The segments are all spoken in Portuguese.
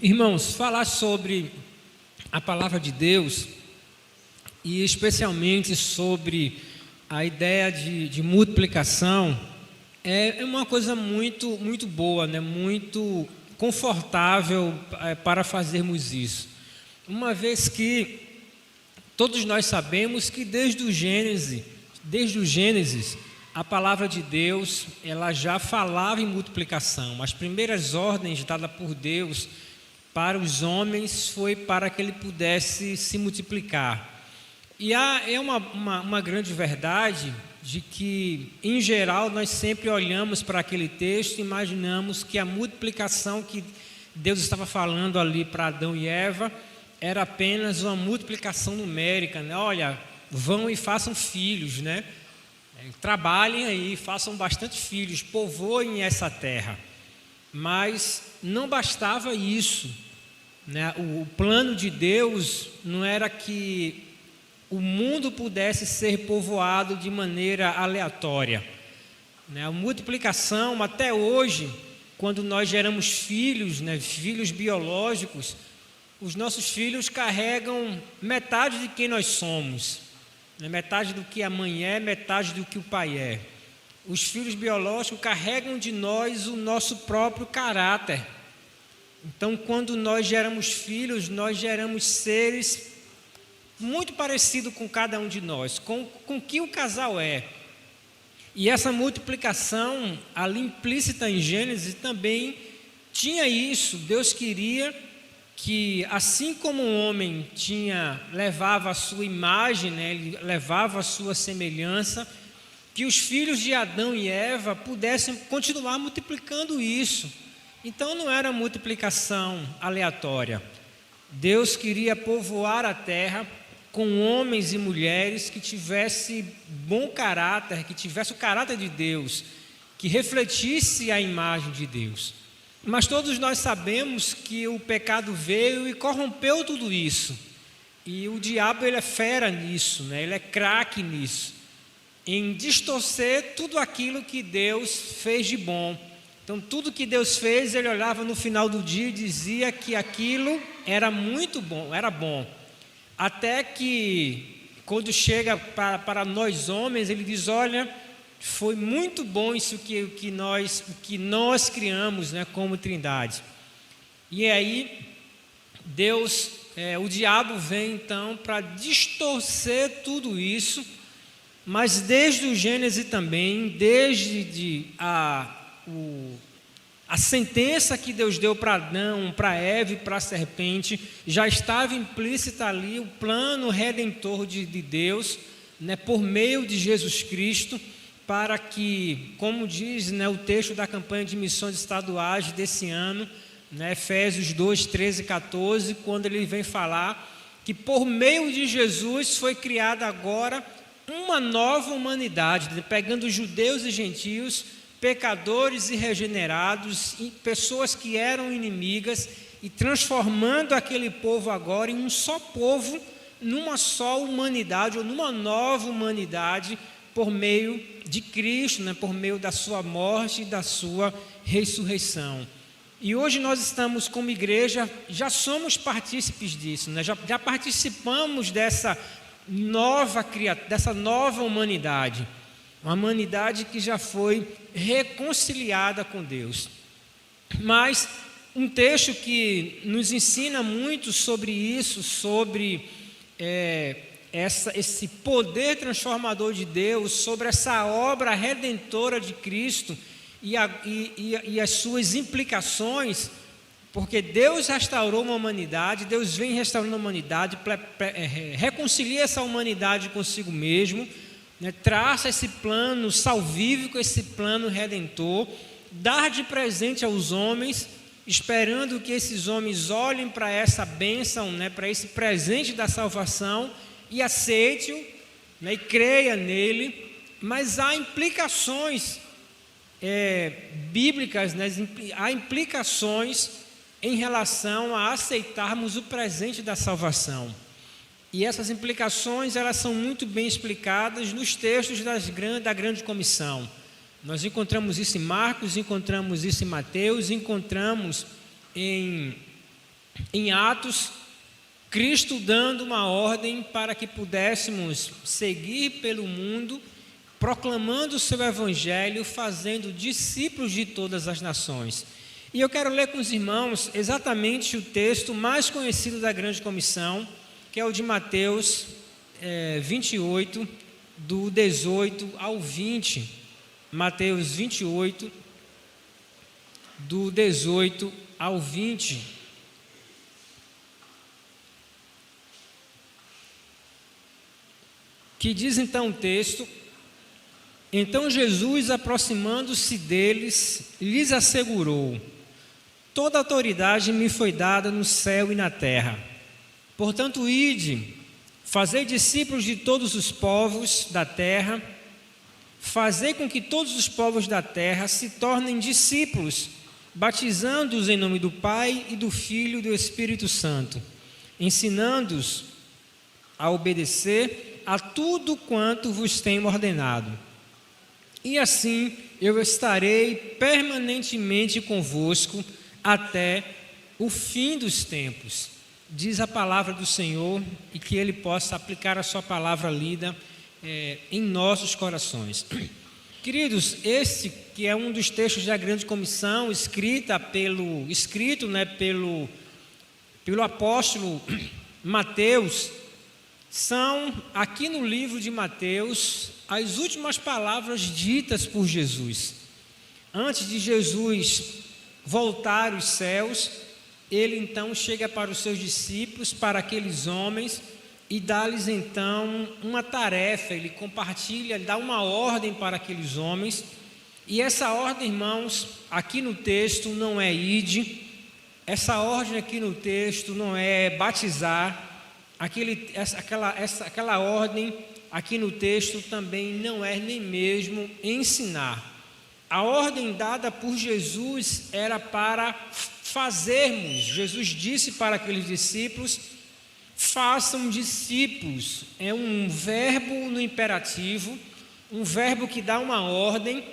Irmãos, falar sobre a palavra de Deus e especialmente sobre a ideia de multiplicação é uma coisa muito, muito boa, né? Muito confortável para fazermos isso. Uma vez que todos nós sabemos que desde o Gênesis, a palavra de Deus ela já falava em multiplicação. As primeiras ordens dadas por Deus para os homens foi para que ele pudesse se multiplicar. E é uma grande verdade de que, em geral, nós sempre olhamos para aquele texto e imaginamos que a multiplicação que Deus estava falando ali para Adão e Eva era apenas uma multiplicação numérica, né? Olha, vão e façam filhos, né? Trabalhem aí, façam bastante filhos, povoem essa terra. Mas não bastava isso, né? O plano de Deus não era que o mundo pudesse ser povoado de maneira aleatória, né? A multiplicação, até hoje, quando nós geramos filhos, né, filhos biológicos, os nossos filhos carregam metade de quem nós somos, né? Metade do que a mãe é, metade do que o pai é. Os filhos biológicos carregam de nós o nosso próprio caráter. Então, quando nós geramos filhos, nós geramos seres muito parecidos com cada um de nós, com que o casal é. E essa multiplicação, ali implícita em Gênesis, também tinha isso. Deus queria que, assim como o homem levava a sua imagem, né, ele levava a sua semelhança, que os filhos de Adão e Eva pudessem continuar multiplicando isso. Então não era multiplicação aleatória. Deus queria povoar a terra com homens e mulheres que tivessem bom caráter, que tivessem o caráter de Deus, que refletisse a imagem de Deus. Mas todos nós sabemos que o pecado veio e corrompeu tudo isso. E o diabo ele é fera nisso, né? Ele é craque nisso, em distorcer tudo aquilo que Deus fez de bom. Então, tudo que Deus fez, ele olhava no final do dia e dizia que aquilo era muito bom, era bom. Até que, quando chega para nós homens, ele diz, olha, foi muito bom isso que nós criamos, né, como Trindade. E aí, o diabo vem então para distorcer tudo isso, mas desde o Gênesis também, desde a sentença que Deus deu para Adão, para Eva e para a serpente, já estava implícita ali o plano redentor de Deus, né, por meio de Jesus Cristo, para que, como diz, né, o texto da campanha de missões estaduais desse ano, né, Efésios 2, 13 e 14, quando ele vem falar que por meio de Jesus foi criada agora uma nova humanidade, né, pegando judeus e gentios, pecadores e regenerados, pessoas que eram inimigas, e transformando aquele povo agora em um só povo, numa só humanidade, ou numa nova humanidade, por meio de Cristo, né, por meio da sua morte e da sua ressurreição. E hoje nós estamos como igreja, já somos partícipes disso, né, já participamos dessa nova humanidade. Uma humanidade que já foi reconciliada com Deus. Mas um texto que nos ensina muito sobre isso, sobre esse poder transformador de Deus sobre essa obra redentora de Cristo e as suas implicações, porque Deus restaurou uma humanidade, Deus vem restaurando a humanidade, reconcilia essa humanidade consigo mesmo, né, traça esse plano salvífico, esse plano redentor, dar de presente aos homens, esperando que esses homens olhem para essa bênção, né, para esse presente da salvação e aceite-o, né, e creia nele. Mas há implicações bíblicas, né, há implicações em relação a aceitarmos o presente da salvação. E essas implicações, elas são muito bem explicadas nos textos da Grande Comissão. Nós encontramos isso em Marcos, encontramos isso em Mateus, encontramos em Atos, Cristo dando uma ordem para que pudéssemos seguir pelo mundo, proclamando o seu evangelho, fazendo discípulos de todas as nações. E eu quero ler com os irmãos exatamente o texto mais conhecido da Grande Comissão, que é o de Mateus 28, do 18 ao 20. Mateus 28, do 18 ao 20. Que diz então o texto: Então Jesus, aproximando-se deles, lhes assegurou: Toda autoridade me foi dada no céu e na terra. Portanto, ide, fazei discípulos de todos os povos da terra, fazei com que todos os povos da terra se tornem discípulos, batizando-os em nome do Pai e do Filho e do Espírito Santo, ensinando-os a obedecer a tudo quanto vos tenho ordenado. E assim eu estarei permanentemente convosco até o fim dos tempos. Diz a palavra do Senhor, e que Ele possa aplicar a sua palavra lida em nossos corações. Queridos, esse que é um dos textos da Grande Comissão, escrito pelo apóstolo Mateus, são, aqui no livro de Mateus, as últimas palavras ditas por Jesus. Antes de Jesus voltar aos céus, ele então chega para os seus discípulos, para aqueles homens, e dá-lhes então uma tarefa. Ele compartilha, ele dá uma ordem para aqueles homens, e essa ordem, irmãos, aqui no texto não é ide, essa ordem aqui no texto não é batizar, aquela ordem aqui no texto também não é nem mesmo ensinar. A ordem dada por Jesus era para fazermos. Jesus disse para aqueles discípulos: façam discípulos. É um verbo no imperativo, um verbo que dá uma ordem,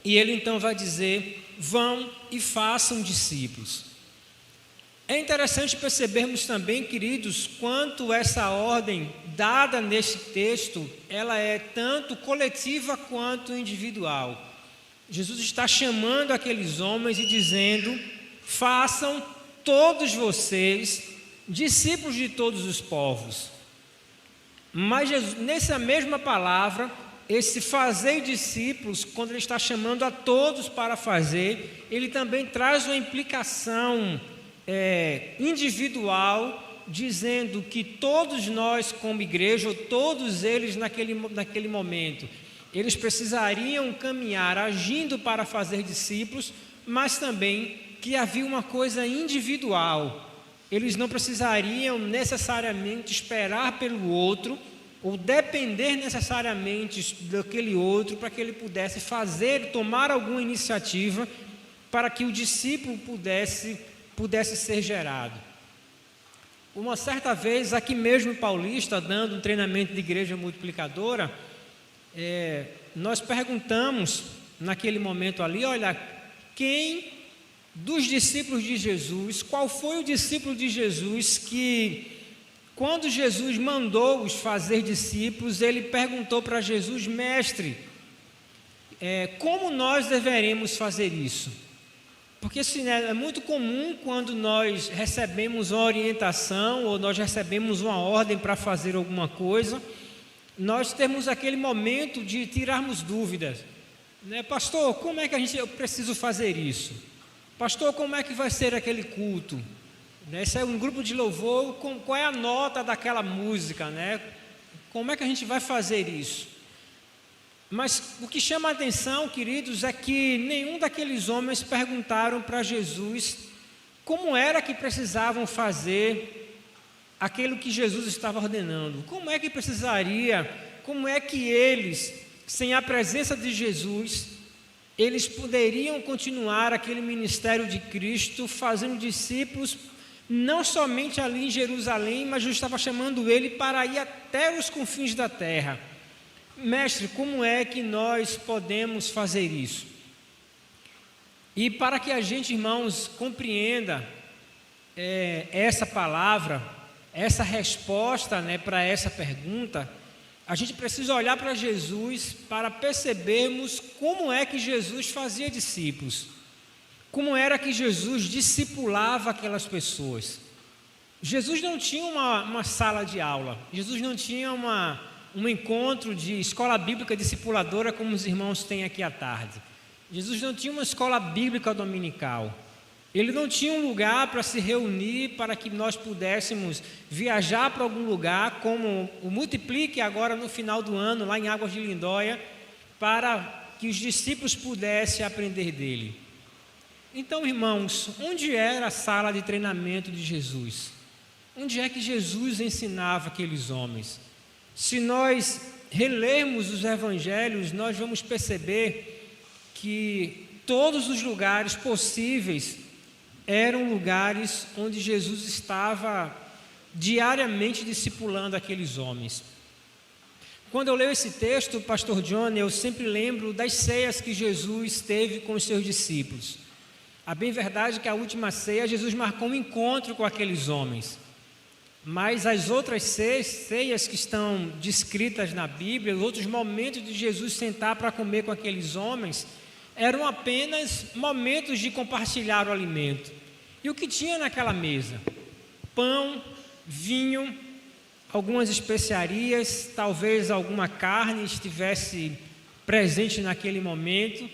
e ele então vai dizer: vão e façam discípulos. É interessante percebermos também, queridos, quanto essa ordem dada neste texto, ela é tanto coletiva quanto individual. Jesus está chamando aqueles homens e dizendo: façam todos vocês discípulos de todos os povos. Mas Jesus, nessa mesma palavra, esse fazer discípulos, quando ele está chamando a todos para fazer, ele também traz uma implicação individual, dizendo que todos nós como igreja, ou todos eles naquele momento, eles precisariam caminhar agindo para fazer discípulos, mas também que havia uma coisa individual. Eles não precisariam necessariamente esperar pelo outro, ou depender necessariamente daquele outro para que ele pudesse tomar alguma iniciativa para que o discípulo pudesse ser gerado. Uma certa vez, aqui mesmo em Paulista, dando um treinamento de igreja multiplicadora, nós perguntamos naquele momento ali: olha, quem dos discípulos de Jesus, qual foi o discípulo de Jesus que, quando Jesus mandou-os fazer discípulos, ele perguntou para Jesus: mestre, como nós deveremos fazer isso? Porque assim, né, é muito comum quando nós recebemos uma orientação ou nós recebemos uma ordem para fazer alguma coisa, nós temos aquele momento de tirarmos dúvidas, né? Pastor, como é que eu preciso fazer isso? Pastor, como é que vai ser aquele culto? Esse é um grupo de louvor, qual é a nota daquela música, né? Como é que a gente vai fazer isso? Mas o que chama a atenção, queridos, é que nenhum daqueles homens perguntaram para Jesus como era que precisavam fazer aquilo que Jesus estava ordenando. Como é que precisaria, como é que eles, sem a presença de Jesus, eles poderiam continuar aquele ministério de Cristo, fazendo discípulos, não somente ali em Jerusalém, mas Jesus estava chamando ele para ir até os confins da terra. Mestre, como é que nós podemos fazer isso? E para que a gente, irmãos, compreenda essa palavra, essa resposta, né, para essa pergunta, a gente precisa olhar para Jesus para percebermos como é que Jesus fazia discípulos, como era que Jesus discipulava aquelas pessoas. Jesus não tinha uma sala de aula, Jesus não tinha um encontro de escola bíblica discipuladora como os irmãos têm aqui à tarde. Jesus não tinha uma escola bíblica dominical. Ele não tinha um lugar para se reunir para que nós pudéssemos viajar para algum lugar, como o Multiplique agora no final do ano, lá em Águas de Lindóia, para que os discípulos pudessem aprender dele. Então, irmãos, onde era a sala de treinamento de Jesus? Onde é que Jesus ensinava aqueles homens? Se nós relermos os evangelhos, nós vamos perceber que todos os lugares possíveis eram lugares onde Jesus estava diariamente discipulando aqueles homens. Quando eu leio esse texto, pastor John, eu sempre lembro das ceias que Jesus teve com os seus discípulos. A bem verdade é que a última ceia, Jesus marcou um encontro com aqueles homens. Mas as outras ceias que estão descritas na Bíblia, os outros momentos de Jesus sentar para comer com aqueles homens, eram apenas momentos de compartilhar o alimento. E o que tinha naquela mesa? Pão, vinho, algumas especiarias, talvez alguma carne estivesse presente naquele momento.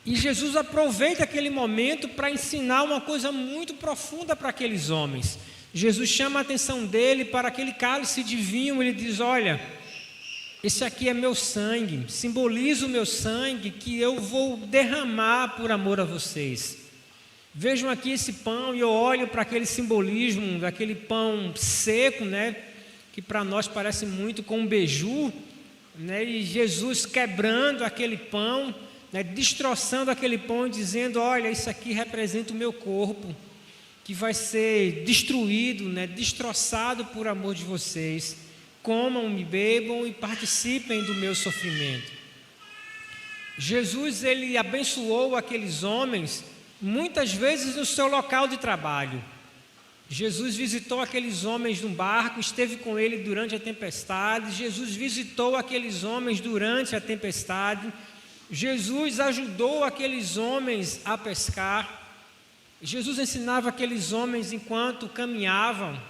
E Jesus aproveita aquele momento para ensinar uma coisa muito profunda para aqueles homens. Jesus chama a atenção dele para aquele cálice de vinho. Ele diz: olha, esse aqui é meu sangue, simboliza o meu sangue que eu vou derramar por amor a vocês. Vejam aqui esse pão, e eu olho para aquele simbolismo daquele pão seco, né, que para nós parece muito com um beiju, né, e Jesus quebrando aquele pão, né, destroçando aquele pão e dizendo: olha, isso aqui representa o meu corpo, que vai ser destruído, né, destroçado por amor de vocês. Comam, me bebam e participem do meu sofrimento. Jesus, ele abençoou aqueles homens muitas vezes no seu local de trabalho. Jesus visitou aqueles homens num barco, esteve com ele durante a tempestade. Jesus visitou aqueles homens durante a tempestade. Jesus ajudou aqueles homens a pescar. Jesus ensinava aqueles homens enquanto caminhavam.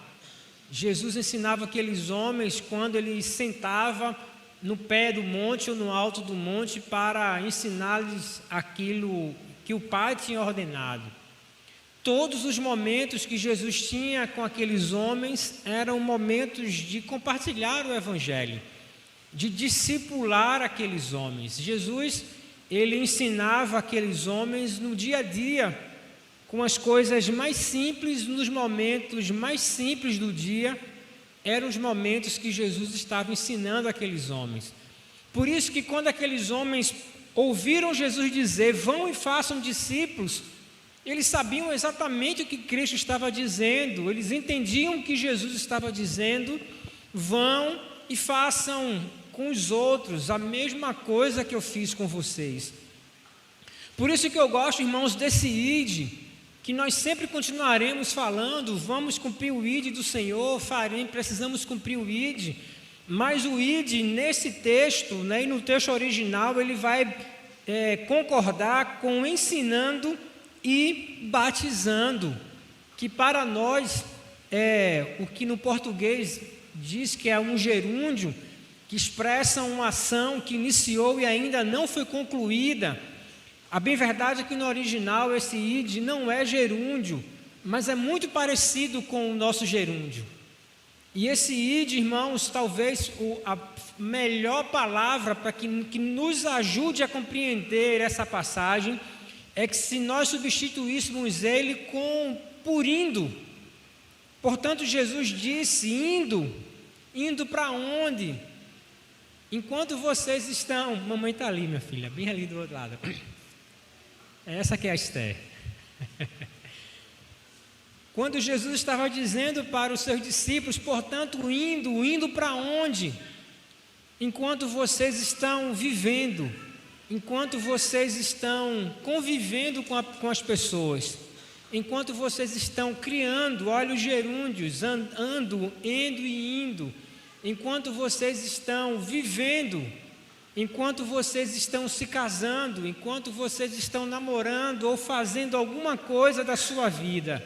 Jesus ensinava aqueles homens quando ele sentava no pé do monte ou no alto do monte para ensinar-lhes aquilo que o Pai tinha ordenado. Todos os momentos que Jesus tinha com aqueles homens eram momentos de compartilhar o Evangelho, de discipular aqueles homens. Jesus, ele ensinava aqueles homens no dia a dia, com as coisas mais simples, nos momentos mais simples do dia, eram os momentos que Jesus estava ensinando aqueles homens. Por isso que quando aqueles homens ouviram Jesus dizer: vão e façam discípulos, eles sabiam exatamente o que Cristo estava dizendo, eles entendiam o que Jesus estava dizendo: vão e façam com os outros a mesma coisa que eu fiz com vocês. Por isso que eu gosto, irmãos, desse ide, que nós sempre continuaremos falando: vamos cumprir o ide do Senhor, precisamos cumprir o ide. Mas o ide nesse texto, né, e no texto original, ele vai concordar com ensinando e batizando, que para nós é o que no português diz que é um gerúndio, que expressa uma ação que iniciou e ainda não foi concluída. A bem verdade é que no original esse id não é gerúndio, mas é muito parecido com o nosso gerúndio. E esse id, irmãos, talvez a melhor palavra para que nos ajude a compreender essa passagem é que se nós substituíssemos ele por indo. Portanto, Jesus disse: indo para onde? Enquanto vocês estão... Mamãe está ali, minha filha, bem ali do outro lado. Essa que é a Esther. Quando Jesus estava dizendo para os seus discípulos, portanto, indo para onde? Enquanto vocês estão vivendo, enquanto vocês estão convivendo com as pessoas, enquanto vocês estão criando, olha os gerúndios, indo e indo, enquanto vocês estão vivendo, enquanto vocês estão se casando, enquanto vocês estão namorando ou fazendo alguma coisa da sua vida,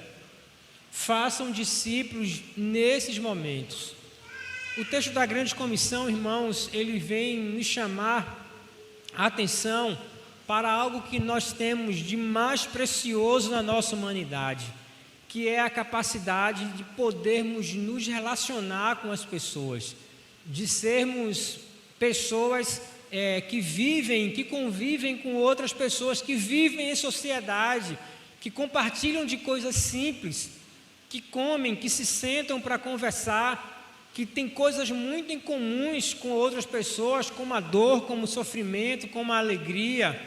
façam discípulos nesses momentos. O texto da grande comissão, irmãos, ele vem nos chamar a atenção para algo que nós temos de mais precioso na nossa humanidade, que é a capacidade de podermos nos relacionar com as pessoas, de sermos pessoas que vivem, que convivem com outras pessoas, que vivem em sociedade, que compartilham de coisas simples, que comem, que se sentam para conversar, que tem coisas muito em comuns com outras pessoas, como a dor, como o sofrimento, como a alegria,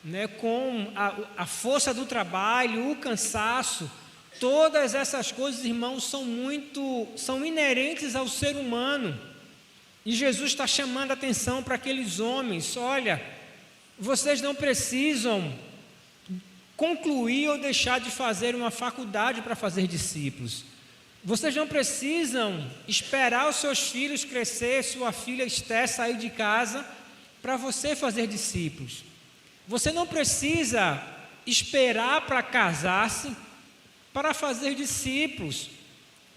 né, com a força do trabalho, o cansaço. Todas essas coisas, irmãos, são inerentes ao ser humano. E Jesus está chamando a atenção para aqueles homens: olha, vocês não precisam concluir ou deixar de fazer uma faculdade para fazer discípulos. Vocês não precisam esperar os seus filhos crescer, sua filha Esther sair de casa para você fazer discípulos. Você não precisa esperar para casar-se para fazer discípulos.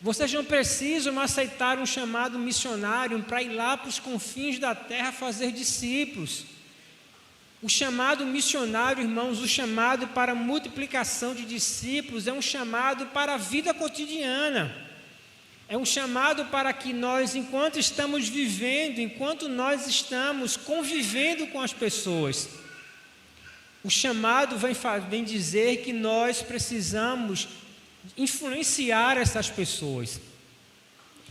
Vocês não precisam aceitar um chamado missionário para ir lá para os confins da terra fazer discípulos. O chamado missionário, irmãos, o chamado para a multiplicação de discípulos é um chamado para a vida cotidiana. É um chamado para que nós, enquanto estamos vivendo, enquanto nós estamos convivendo com as pessoas, o chamado vem dizer que nós precisamos influenciar essas pessoas.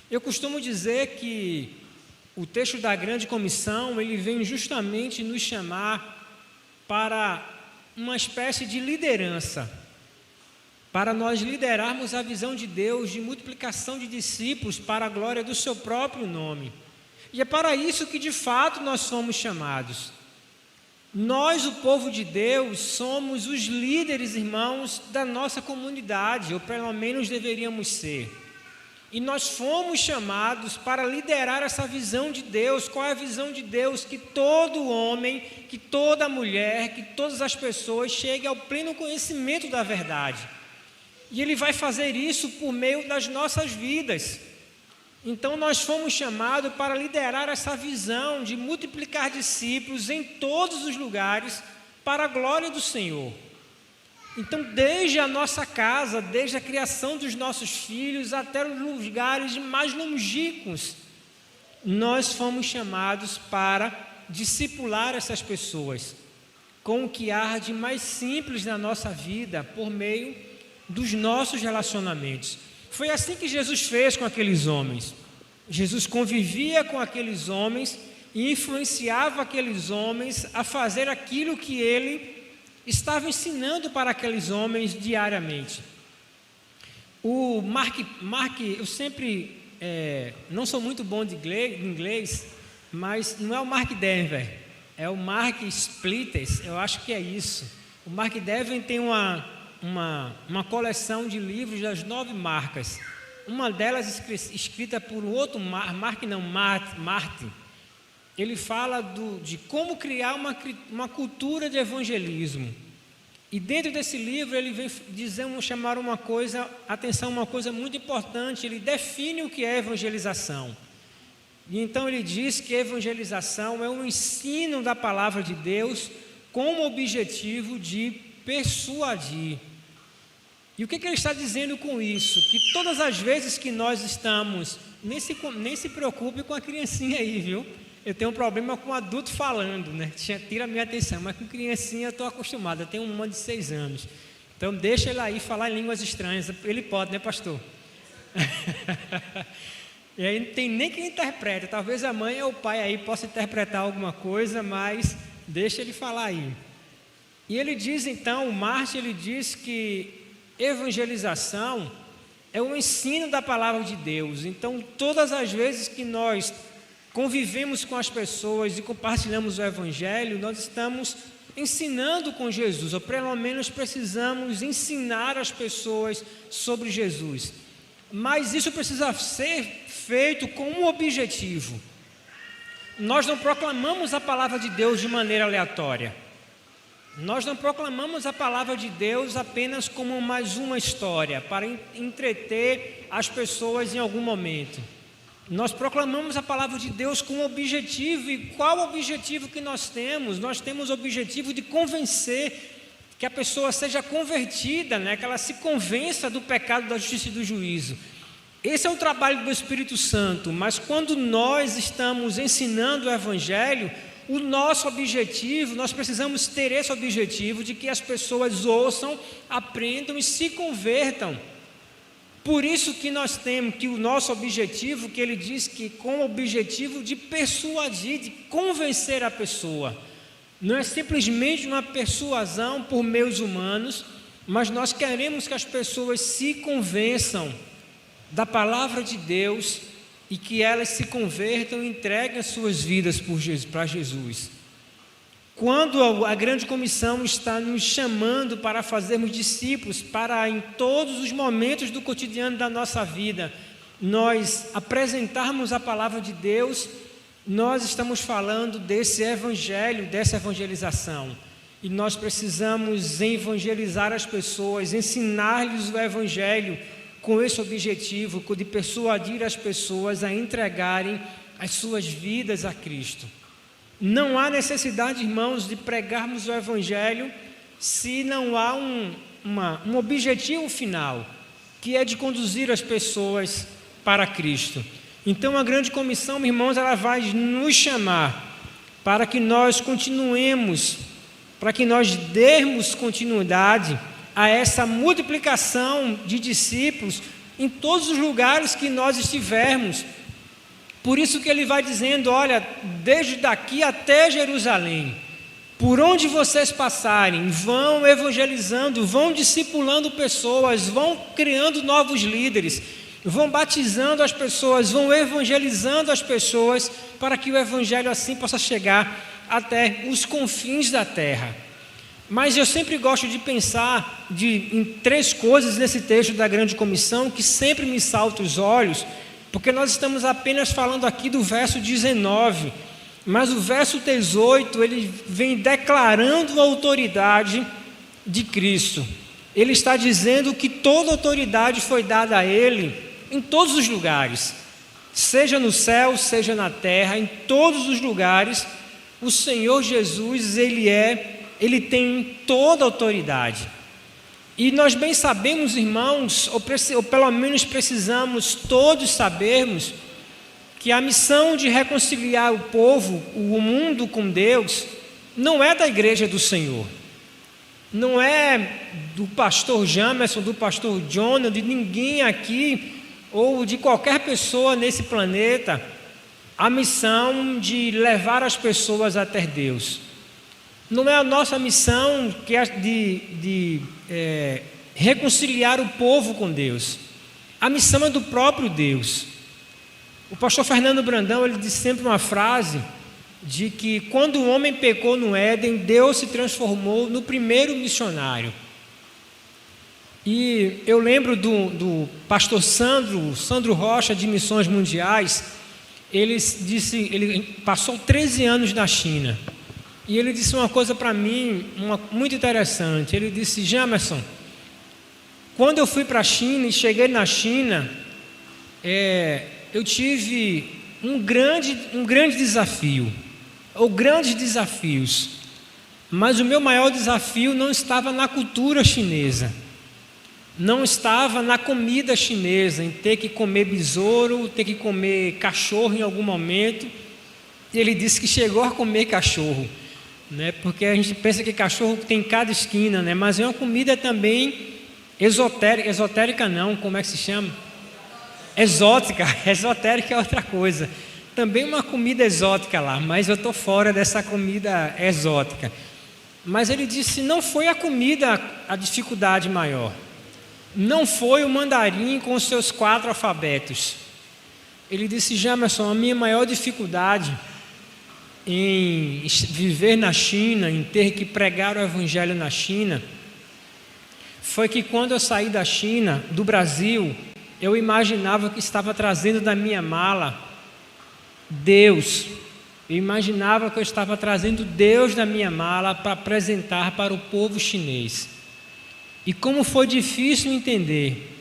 Eu costumo dizer que o texto da grande comissão, ele vem justamente nos chamar para uma espécie de liderança, para nós liderarmos a visão de Deus de multiplicação de discípulos para a glória do seu próprio nome. E é para isso que de fato nós somos chamados. Nós, o povo de Deus, somos os líderes, irmãos, da nossa comunidade, ou pelo menos deveríamos ser. E nós fomos chamados para liderar essa visão de Deus. Qual é a visão de Deus? Que todo homem, que toda mulher, que todas as pessoas cheguem ao pleno conhecimento da verdade. E Ele vai fazer isso por meio das nossas vidas. Então nós fomos chamados para liderar essa visão de multiplicar discípulos em todos os lugares para a glória do Senhor. Então, desde a nossa casa, desde a criação dos nossos filhos até os lugares mais longínquos, nós fomos chamados para discipular essas pessoas com o que há de mais simples na nossa vida, por meio dos nossos relacionamentos. Foi assim que Jesus fez com aqueles homens. Jesus convivia com aqueles homens e influenciava aqueles homens a fazer aquilo que Ele estava ensinando para aqueles homens diariamente. O Mark, eu sempre não sou muito bom de inglês, mas não é o Mark Dever, é o Mark Splitters, eu acho que é isso. O Mark Dever tem uma coleção de livros das 9 marcas. Uma delas escrita por um outro Martin. Ele fala de como criar uma cultura de evangelismo. E dentro desse livro ele vem chamar uma coisa muito importante. Ele define o que é evangelização. E então ele diz que evangelização é um ensino da palavra de Deus com o objetivo de persuadir. E o que ele está dizendo com isso? Que todas as vezes que nós estamos... Nem se preocupe com a criancinha aí, viu? Eu tenho um problema com adulto falando, né? Tira a minha atenção, mas com criancinha eu estou acostumado. Eu tenho uma de 6 anos. Então deixa ele aí falar em línguas estranhas. Ele pode, né, pastor? E aí não tem nem quem interpreta. Talvez a mãe ou o pai aí possa interpretar alguma coisa, mas deixa ele falar aí. E ele diz então, o Martin, ele diz que evangelização é o ensino da palavra de Deus. Então, todas as vezes que nós convivemos com as pessoas e compartilhamos o Evangelho, nós estamos ensinando com Jesus, ou pelo menos precisamos ensinar as pessoas sobre Jesus. Mas isso precisa ser feito com um objetivo. Nós não proclamamos a palavra de Deus de maneira aleatória. Nós não proclamamos a palavra de Deus apenas como mais uma história, para entreter as pessoas em algum momento. Nós proclamamos a palavra de Deus com um objetivo. E qual o objetivo que nós temos? Nós temos o objetivo de convencer, que a pessoa seja convertida, né? Que ela se convença do pecado, da justiça e do juízo. Esse é o trabalho do Espírito Santo. Mas quando nós estamos ensinando o Evangelho, o nosso objetivo, nós precisamos ter esse objetivo de que as pessoas ouçam, aprendam e se convertam. Por isso que nós temos que o nosso objetivo, que ele diz que com o objetivo de persuadir, de convencer a pessoa. Não é simplesmente uma persuasão por meios humanos, mas nós queremos que as pessoas se convençam da palavra de Deus e que elas se convertam e entreguem as suas vidas para Jesus. Quando a grande comissão está nos chamando para fazermos discípulos, para em todos os momentos do cotidiano da nossa vida, nós apresentarmos a palavra de Deus, nós estamos falando desse evangelho, dessa evangelização. E nós precisamos evangelizar as pessoas, ensinar-lhes o evangelho com esse objetivo de persuadir as pessoas a entregarem as suas vidas a Cristo. Não há necessidade, irmãos, de pregarmos o Evangelho se não há um objetivo final, que é de conduzir as pessoas para Cristo. Então, a grande comissão, irmãos, ela vai nos chamar para que nós continuemos, para que nós dermos continuidade a essa multiplicação de discípulos em todos os lugares que nós estivermos. Por isso que ele vai dizendo, olha, desde daqui até Jerusalém, por onde vocês passarem, vão evangelizando, vão discipulando pessoas, vão criando novos líderes, vão batizando as pessoas, vão evangelizando as pessoas, para que o evangelho assim possa chegar até os confins da terra. Mas eu sempre gosto de pensar em 3 coisas nesse texto da grande comissão que sempre me saltam os olhos, porque nós estamos apenas falando aqui do verso 19, mas o verso 18, ele vem declarando a autoridade de Cristo. Ele está dizendo que toda autoridade foi dada a Ele em todos os lugares, seja no céu, seja na terra, em todos os lugares, o Senhor Jesus, Ele tem toda a autoridade. E nós bem sabemos, irmãos, ou pelo menos precisamos todos sabermos, que a missão de reconciliar o povo, o mundo com Deus, não é da igreja do Senhor. Não é do pastor Jamerson, do pastor Jonah, de ninguém aqui, ou de qualquer pessoa nesse planeta, a missão de levar as pessoas até Deus. Não é a nossa missão que é de reconciliar o povo com Deus. A missão é do próprio Deus. O pastor Fernando Brandão, ele diz sempre uma frase de que quando o homem pecou no Éden, Deus se transformou no primeiro missionário. E eu lembro do pastor Sandro Rocha, de Missões Mundiais. Ele passou 13 anos na China. E ele disse uma coisa para mim muito interessante. Ele disse: Jamerson, quando eu fui para a China e cheguei na China, eu tive um grande desafio, ou grandes desafios, mas o meu maior desafio não estava na cultura chinesa, não estava na comida chinesa, em ter que comer besouro, ter que comer cachorro em algum momento. E ele disse que chegou a comer cachorro, né? Porque a gente pensa que cachorro tem em cada esquina, né? Mas é uma comida também esotérica não, como é que se chama? Exótica. Esotérica é outra coisa. Também uma comida exótica lá, mas eu estou fora dessa comida exótica. Mas ele disse: não foi a comida a dificuldade maior, não foi o mandarim com os seus 4 alfabetos. Ele disse: Jamerson, a minha maior dificuldade em viver na China, em ter que pregar o evangelho na China, foi que quando eu saí da China, do Brasil, eu imaginava que estava trazendo da minha mala Deus. Eu imaginava que eu estava trazendo Deus da minha mala para apresentar para o povo chinês. E como foi difícil entender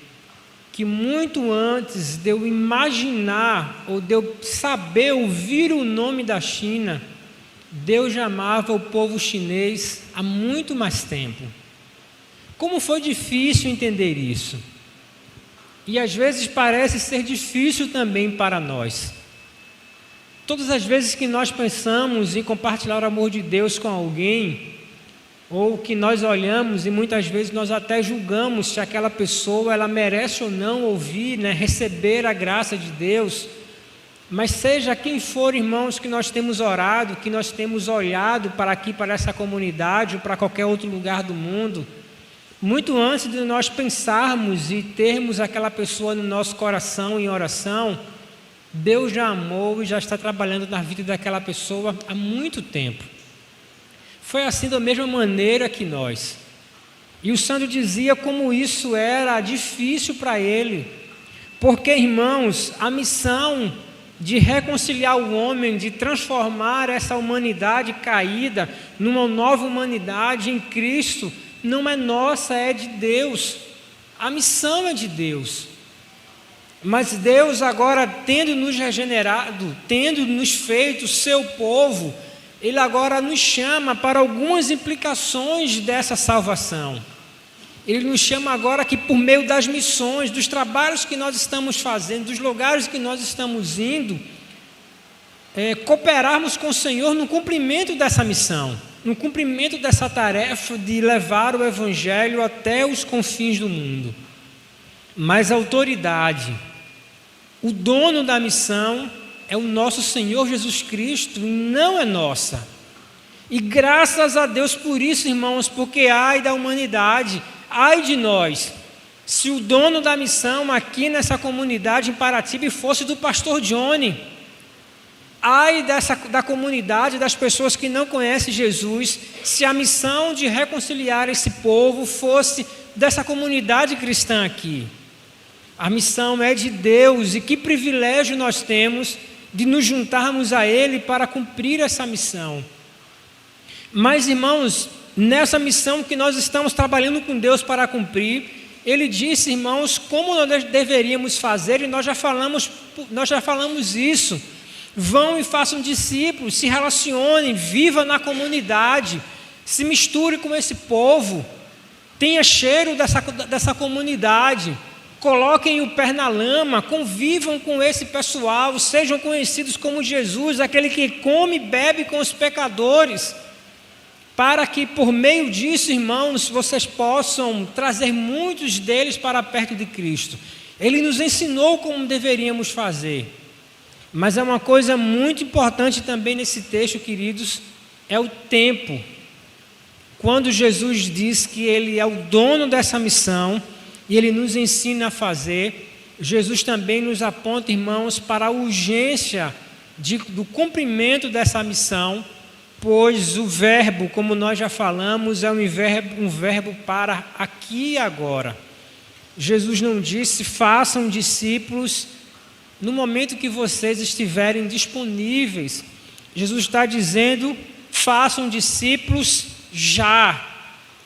que muito antes de eu imaginar ou de eu saber ouvir o nome da China, Deus já amava o povo chinês há muito mais tempo. Como foi difícil entender isso. E às vezes parece ser difícil também para nós. Todas as vezes que nós pensamos em compartilhar o amor de Deus com alguém, ou que nós olhamos e muitas vezes nós até julgamos se aquela pessoa ela merece ou não ouvir, né, receber a graça de Deus, mas seja quem for, irmãos, que nós temos orado, que nós temos olhado para aqui, para essa comunidade ou para qualquer outro lugar do mundo, muito antes de nós pensarmos e termos aquela pessoa no nosso coração em oração, Deus já amou e já está trabalhando na vida daquela pessoa há muito tempo. Foi assim da mesma maneira que nós. E o Sandro dizia como isso era difícil para ele, porque, irmãos, a missão de reconciliar o homem, de transformar essa humanidade caída numa nova humanidade em Cristo, não é nossa, é de Deus. A missão é de Deus. Mas Deus agora, tendo nos regenerado, tendo nos feito seu povo, Ele agora nos chama para algumas implicações dessa salvação. Ele nos chama agora que por meio das missões, dos trabalhos que nós estamos fazendo, dos lugares que nós estamos indo, cooperarmos com o Senhor no cumprimento dessa missão, no cumprimento dessa tarefa de levar o Evangelho até os confins do mundo. Mas a autoridade, o dono da missão é o nosso Senhor Jesus Cristo, e não é nossa. E graças a Deus por isso, irmãos, porque ai da humanidade, ai de nós, se o dono da missão aqui nessa comunidade em Paratiba fosse do pastor Johnny, ai da comunidade, das pessoas que não conhecem Jesus, se a missão de reconciliar esse povo fosse dessa comunidade cristã aqui. A missão é de Deus, e que privilégio nós temos de nos juntarmos a Ele para cumprir essa missão. Mas, irmãos, nessa missão que nós estamos trabalhando com Deus para cumprir, Ele disse, irmãos, como nós deveríamos fazer, e nós já falamos isso. Vão e façam discípulos, se relacionem, viva na comunidade, se misture com esse povo, tenha cheiro dessa comunidade, coloquem o pé na lama, convivam com esse pessoal, sejam conhecidos como Jesus, aquele que come e bebe com os pecadores, para que por meio disso, irmãos, vocês possam trazer muitos deles para perto de Cristo. Ele nos ensinou como deveríamos fazer. Mas é uma coisa muito importante também nesse texto, queridos, é o tempo. Quando Jesus diz que Ele é o dono dessa missão e Ele nos ensina a fazer, Jesus também nos aponta, irmãos, para a urgência do cumprimento dessa missão, pois o verbo, como nós já falamos, é um verbo para aqui e agora. Jesus não disse, façam discípulos no momento que vocês estiverem disponíveis. Jesus está dizendo, façam discípulos já,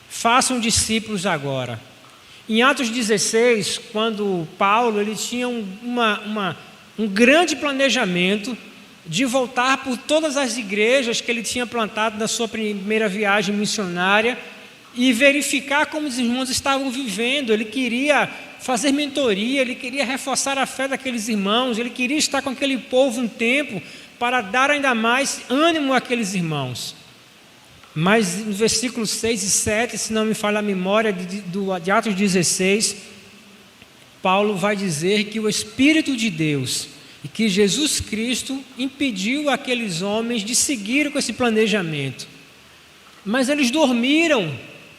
façam discípulos agora. Em Atos 16, quando Paulo ele tinha um grande planejamento de voltar por todas as igrejas que ele tinha plantado na sua primeira viagem missionária e verificar como os irmãos estavam vivendo. Ele queria fazer mentoria, ele queria reforçar a fé daqueles irmãos, ele queria estar com aquele povo um tempo para dar ainda mais ânimo àqueles irmãos. Mas no versículos 6 e 7, se não me falha a memória, de Atos 16, Paulo vai dizer que o Espírito de Deus e que Jesus Cristo impediu aqueles homens de seguir com esse planejamento. Mas eles dormiram,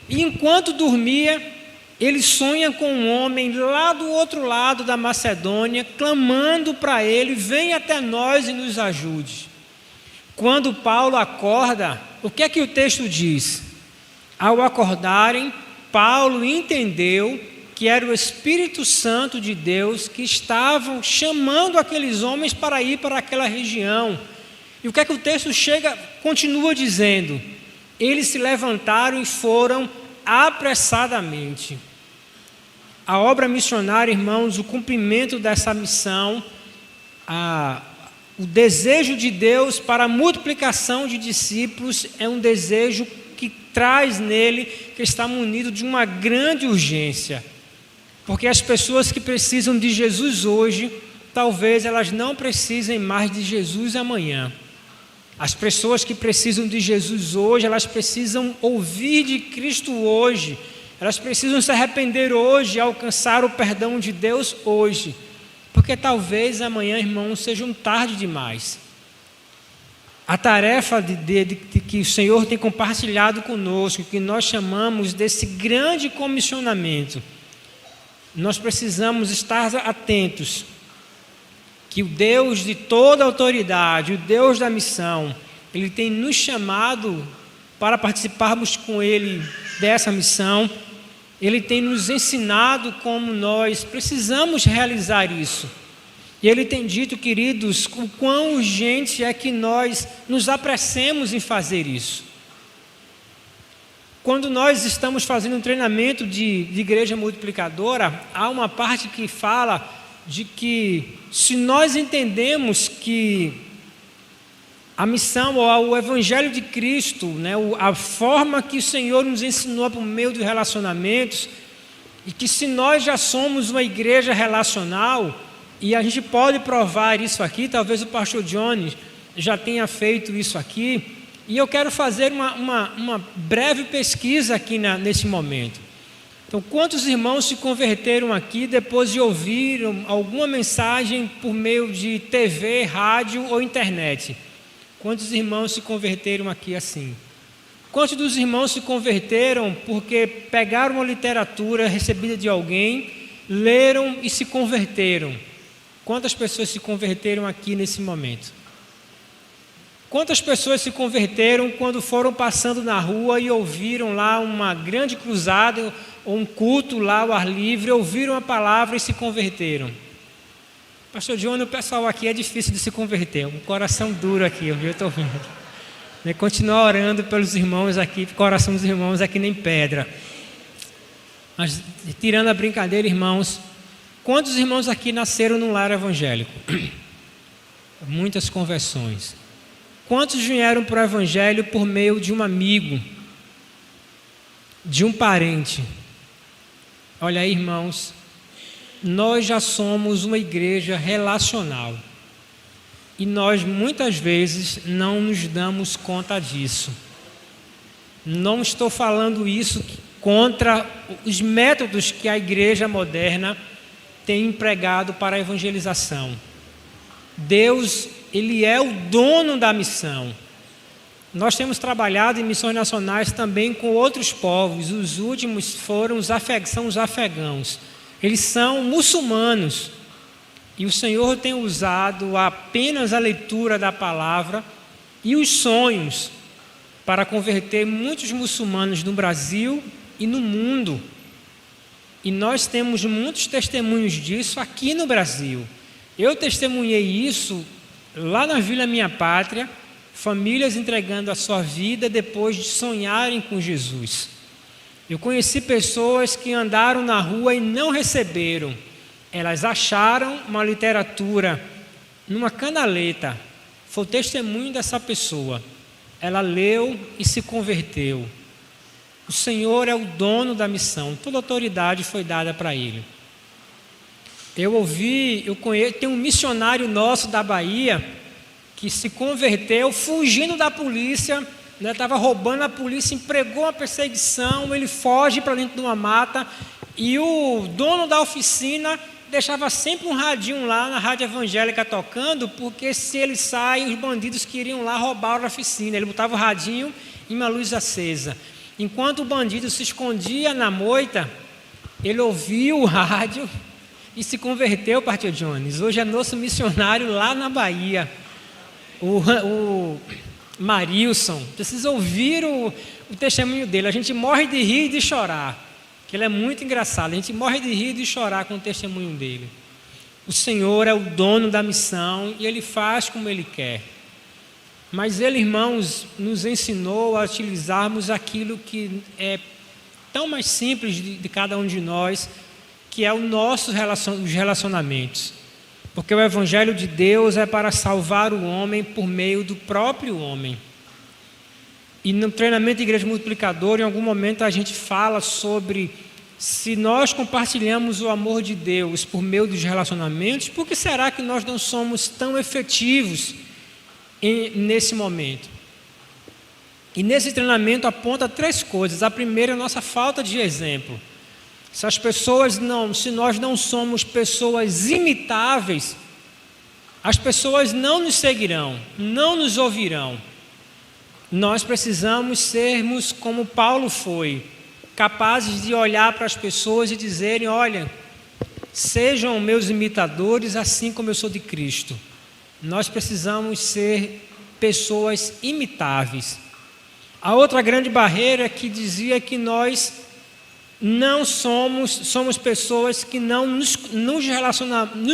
e enquanto dormia, ele sonha com um homem lá do outro lado da Macedônia, clamando para ele: venha até nós e nos ajude. Quando Paulo acorda, o que é que o texto diz? Ao acordarem, Paulo entendeu que era o Espírito Santo de Deus que estavam chamando aqueles homens para ir para aquela região. E o que é que o texto continua dizendo? Eles se levantaram e foram apressadamente. A obra missionária, irmãos, o cumprimento dessa missão, o desejo de Deus para a multiplicação de discípulos é um desejo que traz nele, que está munido de uma grande urgência. Porque as pessoas que precisam de Jesus hoje, talvez elas não precisem mais de Jesus amanhã. As pessoas que precisam de Jesus hoje, elas precisam ouvir de Cristo hoje. Elas precisam se arrepender hoje e alcançar o perdão de Deus hoje. Porque talvez amanhã, irmãos, seja tarde demais. A tarefa que o Senhor tem compartilhado conosco, que nós chamamos desse grande comissionamento, nós precisamos estar atentos que o Deus de toda autoridade, o Deus da missão, Ele tem nos chamado para participarmos com Ele dessa missão. Ele tem nos ensinado como nós precisamos realizar isso. E Ele tem dito, queridos, o quão urgente é que nós nos apressemos em fazer isso. Quando nós estamos fazendo um treinamento de igreja multiplicadora, há uma parte que fala de que se nós entendemos que a missão ou o Evangelho de Cristo, né, a forma que o Senhor nos ensinou por meio dos relacionamentos, e que se nós já somos uma igreja relacional, e a gente pode provar isso aqui, talvez o pastor Johnny já tenha feito isso aqui, e eu quero fazer uma breve pesquisa aqui nesse momento. Então, quantos irmãos se converteram aqui depois de ouvir alguma mensagem por meio de TV, rádio ou internet? Quantos irmãos se converteram aqui assim? Quantos dos irmãos se converteram porque pegaram uma literatura recebida de alguém, leram e se converteram? Quantas pessoas se converteram aqui nesse momento? Quantas pessoas se converteram quando foram passando na rua e ouviram lá uma grande cruzada ou um culto lá ao ar livre, ouviram a palavra e se converteram? Pastor Johnny, o pessoal aqui é difícil de se converter, um coração duro aqui, eu estou vendo. Continuar orando pelos irmãos aqui, o coração dos irmãos é que nem pedra. Mas, tirando a brincadeira, irmãos, quantos irmãos aqui nasceram num lar evangélico? Muitas conversões. Quantos vieram para o Evangelho por meio de um amigo, de um parente? Olha aí, irmãos, nós já somos uma igreja relacional. E nós muitas vezes não nos damos conta disso. Não estou falando isso contra os métodos que a igreja moderna tem empregado para a evangelização. Deus, Ele é o dono da missão. Nós temos trabalhado em missões nacionais também com outros povos. Os últimos são os afegãos. Eles são muçulmanos. E o Senhor tem usado apenas a leitura da palavra e os sonhos para converter muitos muçulmanos no Brasil e no mundo. E nós temos muitos testemunhos disso aqui no Brasil. Eu testemunhei isso lá na Vila Minha Pátria, famílias entregando a sua vida depois de sonharem com Jesus. Eu conheci pessoas que andaram na rua e não receberam. Elas acharam uma literatura numa canaleta. Foi o testemunho dessa pessoa. Ela leu e se converteu. O Senhor é o dono da missão. Toda autoridade foi dada para Ele. Tem um missionário nosso da Bahia que se converteu fugindo da polícia, estava roubando a polícia, empregou uma perseguição, ele foge para dentro de uma mata e o dono da oficina deixava sempre um radinho lá na rádio evangélica tocando, porque se ele sai, os bandidos queriam lá roubar a oficina. Ele botava o radinho e uma luz acesa. Enquanto o bandido se escondia na moita, ele ouviu o rádio e se converteu, Pastor Jones. Hoje é nosso missionário lá na Bahia. O Marilson, precisa ouvir o testemunho dele. A gente morre de rir e de chorar, que ele é muito engraçado. A gente morre de rir e de chorar com o testemunho dele. O Senhor é o dono da missão e Ele faz como Ele quer. Mas Ele, irmãos, nos ensinou a utilizarmos aquilo que é tão mais simples de cada um de nós, que é os relacionamentos. Porque o Evangelho de Deus é para salvar o homem por meio do próprio homem. E no treinamento de Igreja Multiplicadora, em algum momento a gente fala sobre se nós compartilhamos o amor de Deus por meio dos relacionamentos, por que será que nós não somos tão efetivos nesse momento? E nesse treinamento aponta 3 coisas. A primeira é a nossa falta de exemplo. Se nós não somos pessoas imitáveis, as pessoas não nos seguirão, não nos ouvirão. Nós precisamos sermos como Paulo foi, capazes de olhar para as pessoas e dizerem: olha, sejam meus imitadores assim como eu sou de Cristo. Nós precisamos ser pessoas imitáveis. A outra grande barreira que dizia que nós não somos pessoas que não nos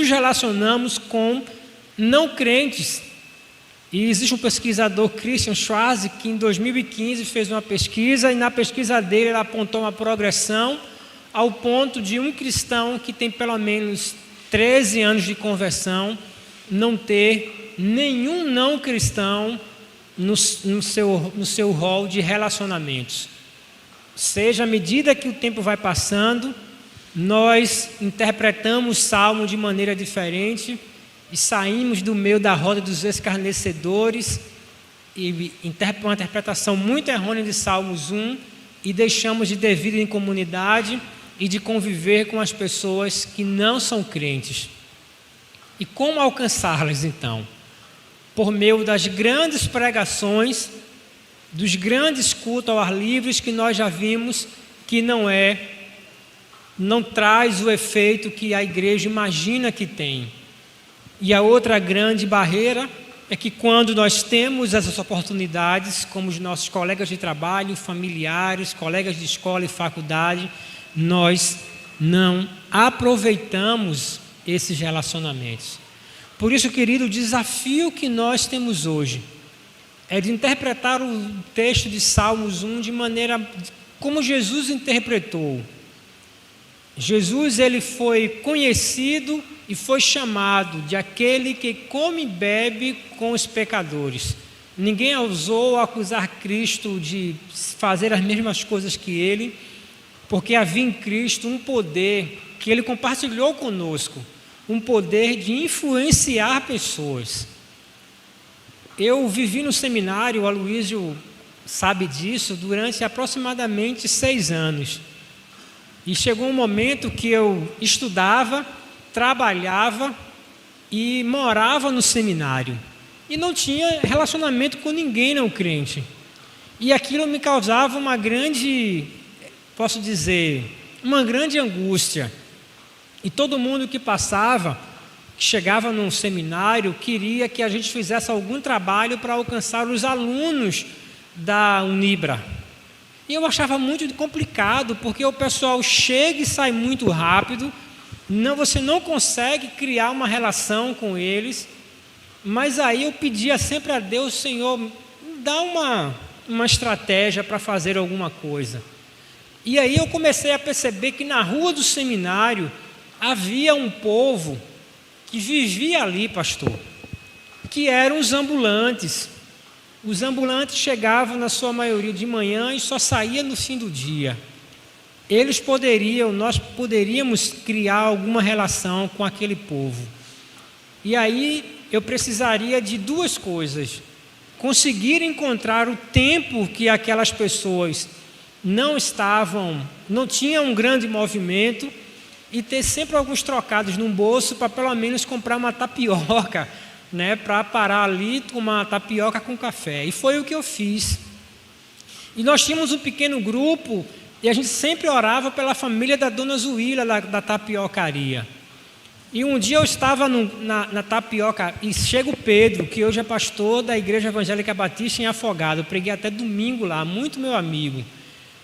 relacionamos com não crentes. E existe um pesquisador, Christian Schwarz, que em 2015 fez uma pesquisa, e na pesquisa dele ele apontou uma progressão ao ponto de um cristão que tem pelo menos 13 anos de conversão não ter nenhum não cristão no seu rol de relacionamentos. Ou seja, à medida que o tempo vai passando, nós interpretamos o Salmo de maneira diferente e saímos do meio da roda dos escarnecedores e uma interpretação muito errônea de Salmos 1 e deixamos de ter vida em comunidade e de conviver com as pessoas que não são crentes. E como alcançá-las então? Por meio das grandes pregações, dos grandes cultos ao ar livre que nós já vimos que não traz o efeito que a igreja imagina que tem. E a outra grande barreira é que quando nós temos essas oportunidades, como os nossos colegas de trabalho, familiares, colegas de escola e faculdade, nós não aproveitamos esses relacionamentos. Por isso, querido, o desafio que nós temos hoje é de interpretar o texto de Salmos 1 de maneira como Jesus interpretou. Jesus, ele foi conhecido e foi chamado de aquele que come e bebe com os pecadores. Ninguém ousou acusar Cristo de fazer as mesmas coisas que ele, porque havia em Cristo um poder que ele compartilhou conosco, um poder de influenciar pessoas. Eu vivi no seminário, o Aloysio sabe disso, durante aproximadamente 6 anos. E chegou um momento que eu estudava, trabalhava e morava no seminário. E não tinha relacionamento com ninguém não crente. E aquilo me causava uma grande angústia. E todo mundo que passava, que chegava num seminário, queria que a gente fizesse algum trabalho para alcançar os alunos da Unibra. E eu achava muito complicado, porque o pessoal chega e sai muito rápido, você não consegue criar uma relação com eles, Mas aí eu pedia sempre a Deus: Senhor, dá uma estratégia para fazer alguma coisa. E aí eu comecei a perceber que na rua do seminário havia um povo que vivia ali, pastor, que eram os ambulantes. Os ambulantes chegavam na sua maioria de manhã e só saíam no fim do dia. Nós poderíamos criar alguma relação com aquele povo. E aí eu precisaria de duas coisas: conseguir encontrar o tempo que aquelas pessoas não tinham um grande movimento, e ter sempre alguns trocados no bolso para pelo menos comprar uma tapioca, né, para parar ali, tomar uma tapioca com café. E foi o que eu fiz. E nós tínhamos um pequeno grupo, e a gente sempre orava pela família da dona Zuíla, da tapiocaria. E um dia eu estava na tapioca, e chega o Pedro, que hoje é pastor da Igreja Evangélica Batista em Afogado. Eu preguei até domingo lá, muito meu amigo.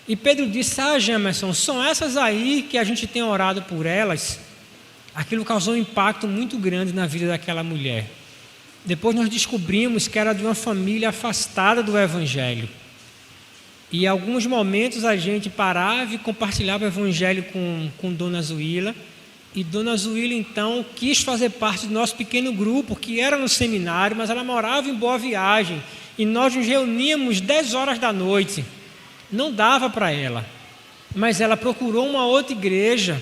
E Pedro disse: Gemerson, são essas aí que a gente tem orado por elas. Aquilo causou um impacto muito grande na vida daquela mulher. Depois nós descobrimos que era de uma família afastada do Evangelho. E em alguns momentos a gente parava e compartilhava o Evangelho com Dona Zuíla. E Dona Zuíla então quis fazer parte do nosso pequeno grupo, que era no seminário, mas ela morava em Boa Viagem. E nós nos reuníamos 10 horas da noite. Não dava para ela, mas ela procurou uma outra igreja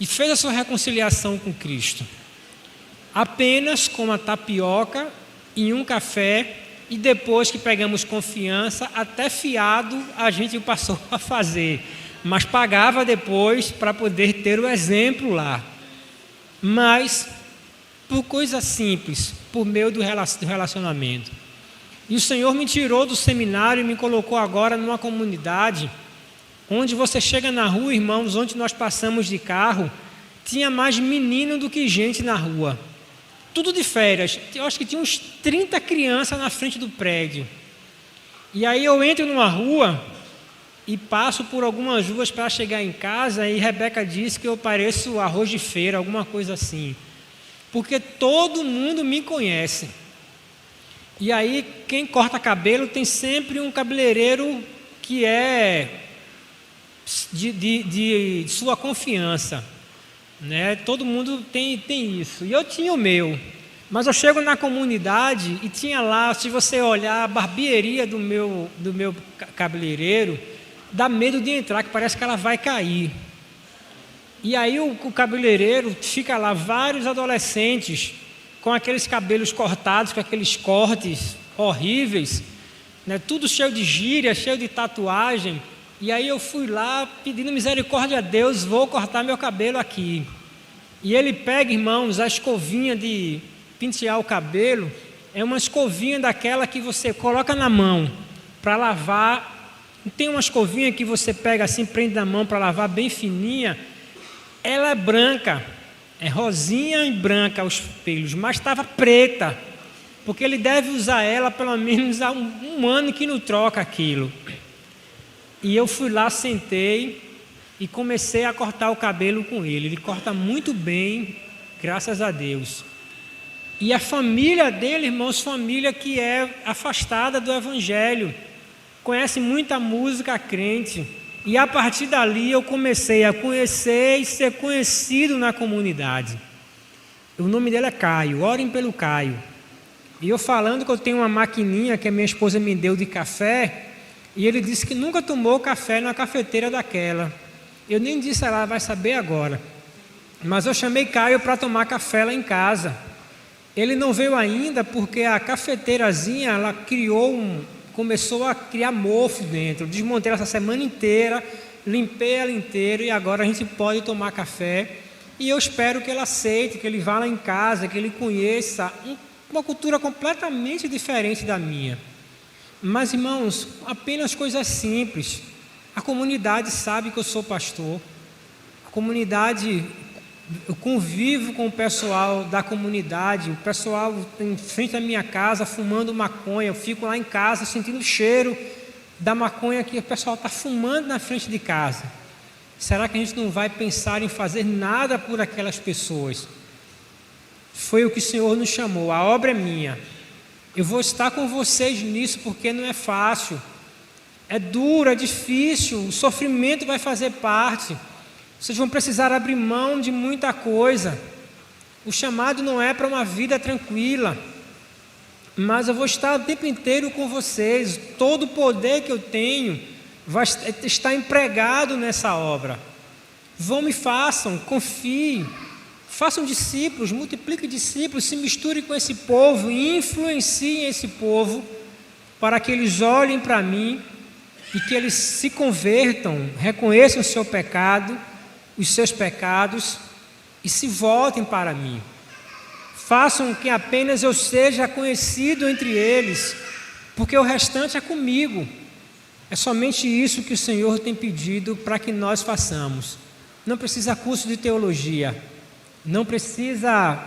e fez a sua reconciliação com Cristo, apenas com uma tapioca e um café. E depois que pegamos confiança, até fiado a gente passou a fazer, mas pagava depois para poder ter o exemplo lá. Mas por coisa simples, por meio do relacionamento. E o Senhor me tirou do seminário e me colocou agora numa comunidade onde você chega na rua, irmãos, onde nós passamos de carro, tinha mais menino do que gente na rua. Tudo de férias. Eu acho que tinha uns 30 crianças na frente do prédio. E aí eu entro numa rua e passo por algumas ruas para chegar em casa, e Rebeca disse que eu pareço arroz de feira, alguma coisa assim. Porque todo mundo me conhece. E aí, quem corta cabelo tem sempre um cabeleireiro que é de sua confiança, né? Todo mundo tem isso. E eu tinha o meu. Mas eu chego na comunidade e tinha lá, se você olhar a barbearia do meu cabeleireiro, dá medo de entrar, que parece que ela vai cair. E aí o cabeleireiro fica lá, vários adolescentes com aqueles cabelos cortados, com aqueles cortes horríveis, né? Tudo cheio de gíria, cheio de tatuagem. E aí eu fui lá pedindo misericórdia a Deus: vou cortar meu cabelo aqui. E ele pega, irmãos, a escovinha de pentear o cabelo, é uma escovinha daquela que você coloca na mão para lavar. Tem uma escovinha que você pega assim, prende na mão para lavar, bem fininha. Ela é branca, é rosinha e branca os pelos, mas estava preta, porque ele deve usar ela pelo menos há um ano que não troca aquilo. E eu fui lá, sentei e comecei a cortar o cabelo com ele. Ele corta muito bem, graças a Deus. E a família dele, irmãos, família que é afastada do Evangelho, conhece muita música crente. E a partir dali eu comecei a conhecer e ser conhecido na comunidade. O nome dele é Caio, orem pelo Caio. E eu falando que eu tenho uma maquininha que a minha esposa me deu de café, e ele disse que nunca tomou café numa cafeteira daquela. Eu nem disse, ela vai saber agora. Mas eu chamei Caio para tomar café lá em casa. Ele não veio ainda porque a cafeteirazinha, ela começou a criar mofo dentro. Desmontei ela essa semana inteira, limpei ela inteira, e agora a gente pode tomar café. E eu espero que ele aceite, que ele vá lá em casa, que ele conheça uma cultura completamente diferente da minha. Mas, irmãos, apenas coisas simples. A comunidade sabe que eu sou pastor. A comunidade, eu convivo com o pessoal da comunidade. O pessoal em frente à minha casa fumando maconha. Eu fico lá em casa sentindo o cheiro da maconha que o pessoal está fumando na frente de casa. Será que a gente não vai pensar em fazer nada por aquelas pessoas? Foi o que o Senhor nos chamou. A obra é minha. Eu vou estar com vocês nisso porque não é fácil. É duro, é difícil. O sofrimento vai fazer parte. Vocês vão precisar abrir mão de muita coisa. O chamado não é para uma vida tranquila. Mas eu vou estar o tempo inteiro com vocês. Todo o poder que eu tenho vai estar empregado nessa obra. Vão e façam, confiem. Façam discípulos, multipliquem discípulos, se misturem com esse povo e influenciem esse povo para que eles olhem para mim e que eles se convertam, reconheçam o seu pecado, os seus pecados e se voltem para mim. Façam que apenas eu seja conhecido entre eles, porque o restante é comigo. É somente isso que o Senhor tem pedido para que nós façamos. Não precisa curso de teologia. Não precisa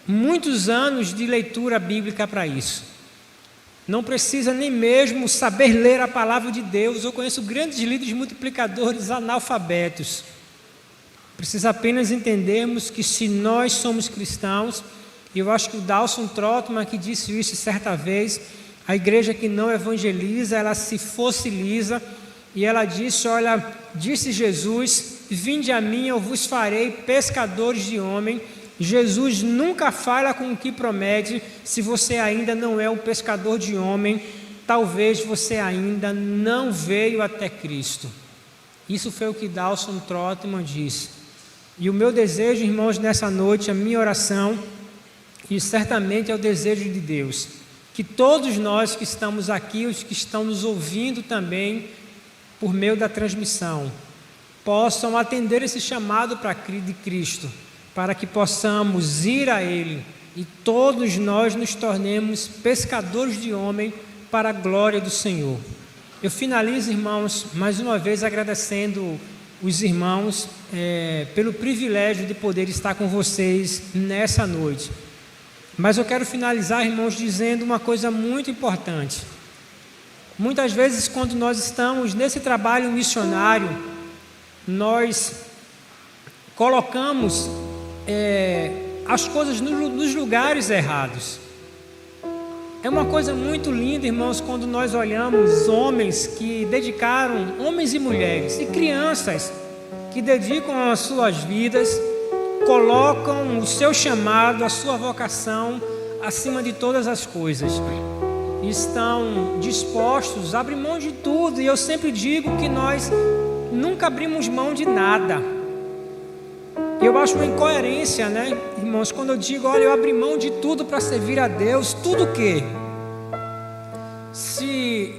muitos anos de leitura bíblica para isso. Não precisa nem mesmo saber ler a palavra de Deus. Eu conheço grandes líderes multiplicadores analfabetos. Precisa apenas entendermos que se nós somos cristãos, e eu acho que o Dawson Trotman que disse isso certa vez, a igreja que não evangeliza, ela se fossiliza, e ela disse, olha, disse Jesus, vinde a mim, eu vos farei pescadores de homem. Jesus nunca fala com o que promete. Se você ainda não é um pescador de homem, talvez você ainda não veio até Cristo. Isso foi o que Dawson Trotman disse. E o meu desejo, irmãos, nessa noite, a minha oração, e certamente é o desejo de Deus, que todos nós que estamos aqui, os que estão nos ouvindo também, por meio da transmissão, possam atender esse chamado de Cristo, para que possamos ir a Ele e todos nós nos tornemos pescadores de homem para a glória do Senhor. Eu finalizo, irmãos, mais uma vez agradecendo os irmãos pelo privilégio de poder estar com vocês nessa noite. Mas eu quero finalizar, irmãos, dizendo uma coisa muito importante. Muitas vezes, quando nós estamos nesse trabalho missionário, nós colocamos as coisas nos lugares errados. É uma coisa muito linda, irmãos, quando nós olhamos homens que dedicaram, homens e mulheres, e crianças que dedicam as suas vidas, colocam o seu chamado, a sua vocação acima de todas as coisas. Estão dispostos a abrir mão de tudo, e eu sempre digo que nós nunca abrimos mão de nada. Eu acho uma incoerência, né, irmãos, quando eu digo, olha, eu abri mão de tudo para servir a Deus. Tudo o quê? Se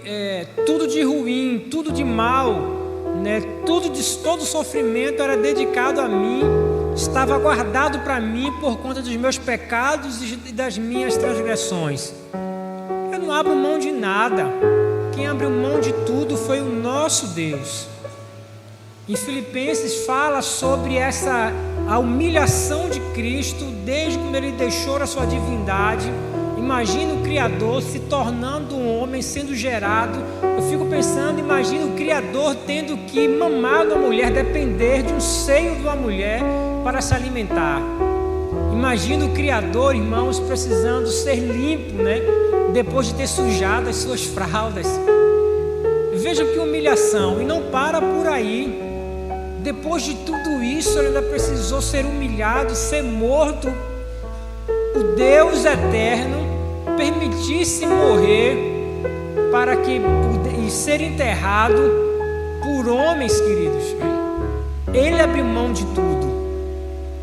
tudo de ruim, tudo de mal, né, todo sofrimento era dedicado a mim, estava guardado para mim por conta dos meus pecados e das minhas transgressões. Eu não abro mão de nada. Quem abriu mão de tudo foi o nosso Deus. Em Filipenses fala sobre a humilhação de Cristo desde quando Ele deixou a sua divindade. Imagina o Criador se tornando um homem, sendo gerado. Eu fico pensando, imagina o Criador tendo que mamar uma mulher, depender de um seio de uma mulher para se alimentar. Imagina o Criador, irmãos, precisando ser limpo, né? Depois de ter sujado as suas fraldas. Veja que humilhação, e não para por aí. Depois de tudo isso, ele ainda precisou ser humilhado, ser morto. O Deus eterno permitisse morrer para que e ser enterrado por homens, queridos. Ele abriu mão de tudo.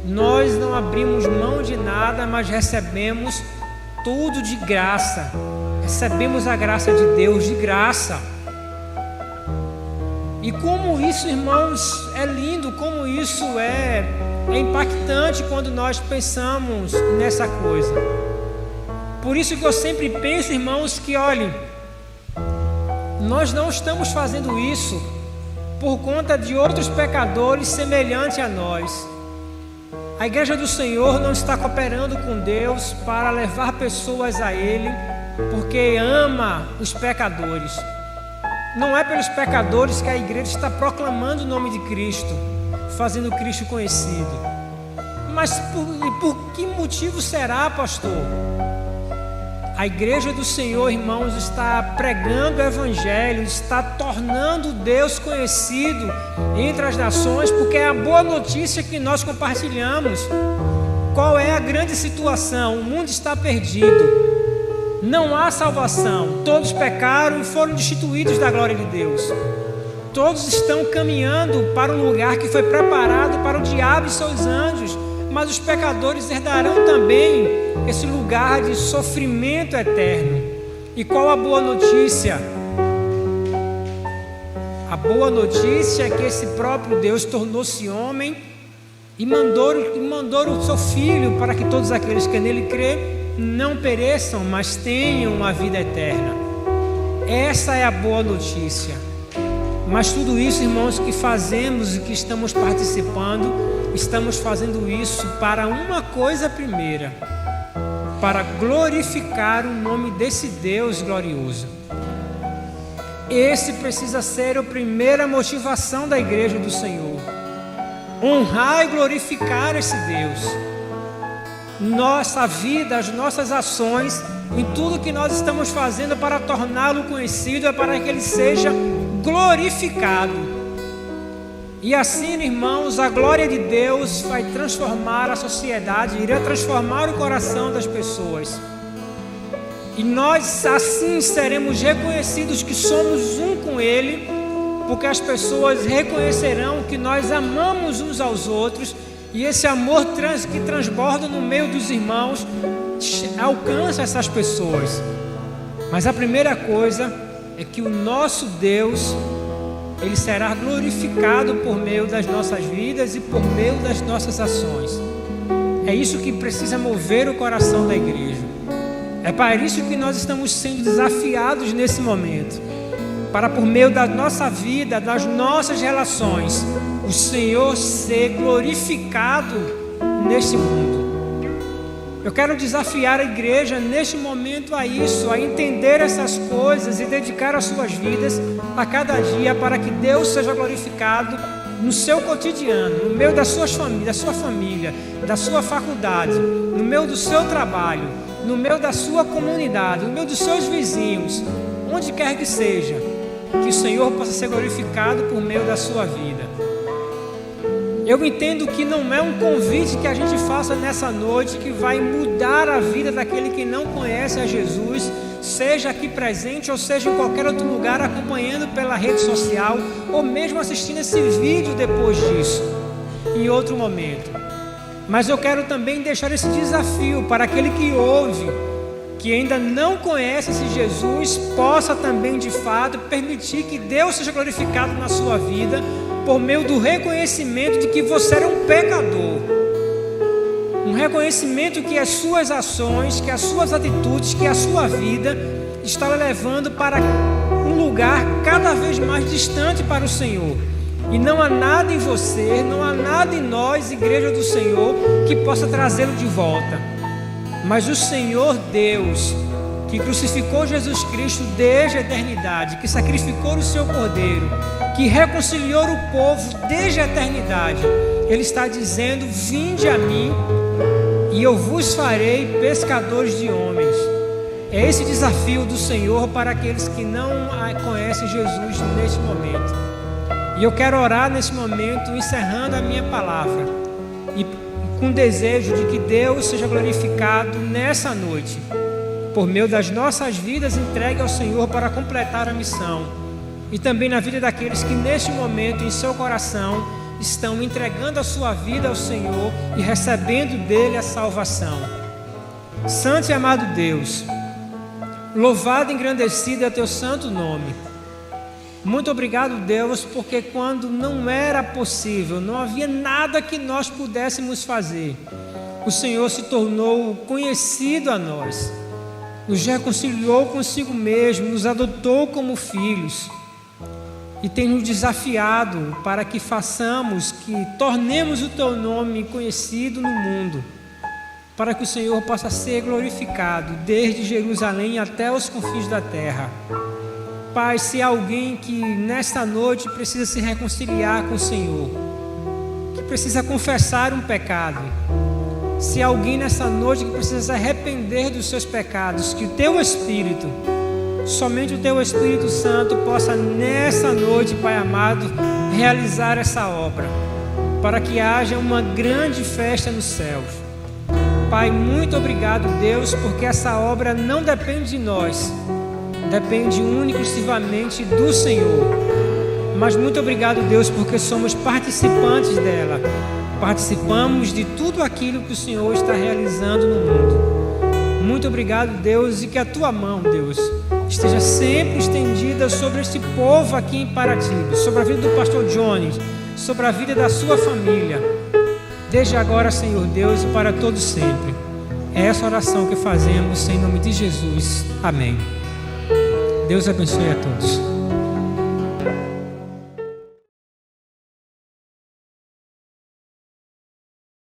Nós não abrimos mão de nada, mas recebemos tudo de graça. Recebemos a graça de Deus de graça. E como isso, irmãos, é lindo, como isso é impactante quando nós pensamos nessa coisa. Por isso que eu sempre penso, irmãos, que olhem, nós não estamos fazendo isso por conta de outros pecadores semelhantes a nós. A igreja do Senhor não está cooperando com Deus para levar pessoas a Ele, porque ama os pecadores. Não é pelos pecadores que a igreja está proclamando o nome de Cristo, fazendo Cristo conhecido. Mas por que motivo será, pastor? A igreja do Senhor, irmãos, está pregando o evangelho, está tornando Deus conhecido entre as nações, porque é a boa notícia que nós compartilhamos. Qual é a grande situação? O mundo está perdido. Não há salvação. Todos pecaram e foram destituídos da glória de Deus. Todos estão caminhando para um lugar que foi preparado para o diabo e seus anjos. Mas os pecadores herdarão também esse lugar de sofrimento eterno. E qual a boa notícia? A boa notícia é que esse próprio Deus tornou-se homem e mandou o seu Filho para que todos aqueles que nele crê não pereçam, mas tenham a vida eterna. Essa é a boa notícia. Mas tudo isso, irmãos, que fazemos e que estamos participando, estamos fazendo isso para uma coisa primeira: para glorificar o nome desse Deus glorioso. Esse precisa ser a primeira motivação da igreja do Senhor: honrar e glorificar esse Deus. Nossa vida, as nossas ações, em tudo que nós estamos fazendo para torná-lo conhecido, é para que ele seja glorificado. E assim, irmãos, a glória de Deus vai transformar a sociedade, irá transformar o coração das pessoas. E nós assim seremos reconhecidos que somos um com Ele, porque as pessoas reconhecerão que nós amamos uns aos outros, e esse amor que transborda no meio dos irmãos alcança essas pessoas. Mas a primeira coisa é que o nosso Deus, Ele será glorificado por meio das nossas vidas e por meio das nossas ações. É isso que precisa mover o coração da igreja. É para isso que nós estamos sendo desafiados nesse momento, para por meio da nossa vida, das nossas relações, o Senhor ser glorificado neste mundo. Eu quero desafiar a igreja neste momento a isso, a entender essas coisas e dedicar as suas vidas a cada dia para que Deus seja glorificado no seu cotidiano, no meio da sua família, da sua faculdade, no meio do seu trabalho, no meio da sua comunidade, no meio dos seus vizinhos, onde quer que seja, que o Senhor possa ser glorificado por meio da sua vida. Eu entendo que não é um convite que a gente faça nessa noite que vai mudar a vida daquele que não conhece a Jesus, seja aqui presente ou seja em qualquer outro lugar, acompanhando pela rede social ou mesmo assistindo esse vídeo depois disso, em outro momento. Mas eu quero também deixar esse desafio para aquele que ouve, que ainda não conhece esse Jesus, possa também de fato permitir que Deus seja glorificado na sua vida, por meio do reconhecimento de que você era um pecador. Um reconhecimento que as suas ações, que as suas atitudes, que a sua vida estava levando para um lugar cada vez mais distante para o Senhor. E não há nada em você, não há nada em nós, igreja do Senhor, que possa trazê-lo de volta. Mas o Senhor Deus, que crucificou Jesus Cristo desde a eternidade, que sacrificou o seu Cordeiro, que reconciliou o povo desde a eternidade, Ele está dizendo: vinde a mim e eu vos farei pescadores de homens. É esse desafio do Senhor para aqueles que não conhecem Jesus neste momento. E eu quero orar nesse momento, encerrando a minha palavra, e com desejo de que Deus seja glorificado nessa noite, por meio das nossas vidas entregue ao Senhor para completar a missão, e também na vida daqueles que neste momento em seu coração estão entregando a sua vida ao Senhor e recebendo dele a salvação. Santo e amado Deus, louvado e engrandecido é teu santo nome. Muito obrigado, Deus, porque quando não era possível, não havia nada que nós pudéssemos fazer, o Senhor se tornou conhecido a nós, nos reconciliou consigo mesmo, nos adotou como filhos e tem nos desafiado para que façamos, que tornemos o teu nome conhecido no mundo, para que o Senhor possa ser glorificado desde Jerusalém até os confins da terra. Pai, se há alguém que nesta noite precisa se reconciliar com o Senhor, que precisa confessar um pecado, Se há alguém nessa noite que precisa se arrepender dos seus pecados, que o teu Espírito, somente o teu Espírito Santo possa nessa noite, Pai amado, realizar essa obra, para que haja uma grande festa no céu. Pai, muito obrigado, Deus, porque essa obra não depende de nós, depende única e exclusivamente do Senhor. Mas muito obrigado, Deus, porque somos participantes dela. Participamos de tudo aquilo que o Senhor está realizando no mundo. Muito obrigado, Deus, e que a tua mão, Deus, esteja sempre estendida sobre este povo aqui em Paratiba, sobre a vida do pastor Johnny, sobre a vida da sua família, desde agora, Senhor Deus, e para todos sempre. É essa oração que fazemos em nome de Jesus. Amém. Deus abençoe a todos.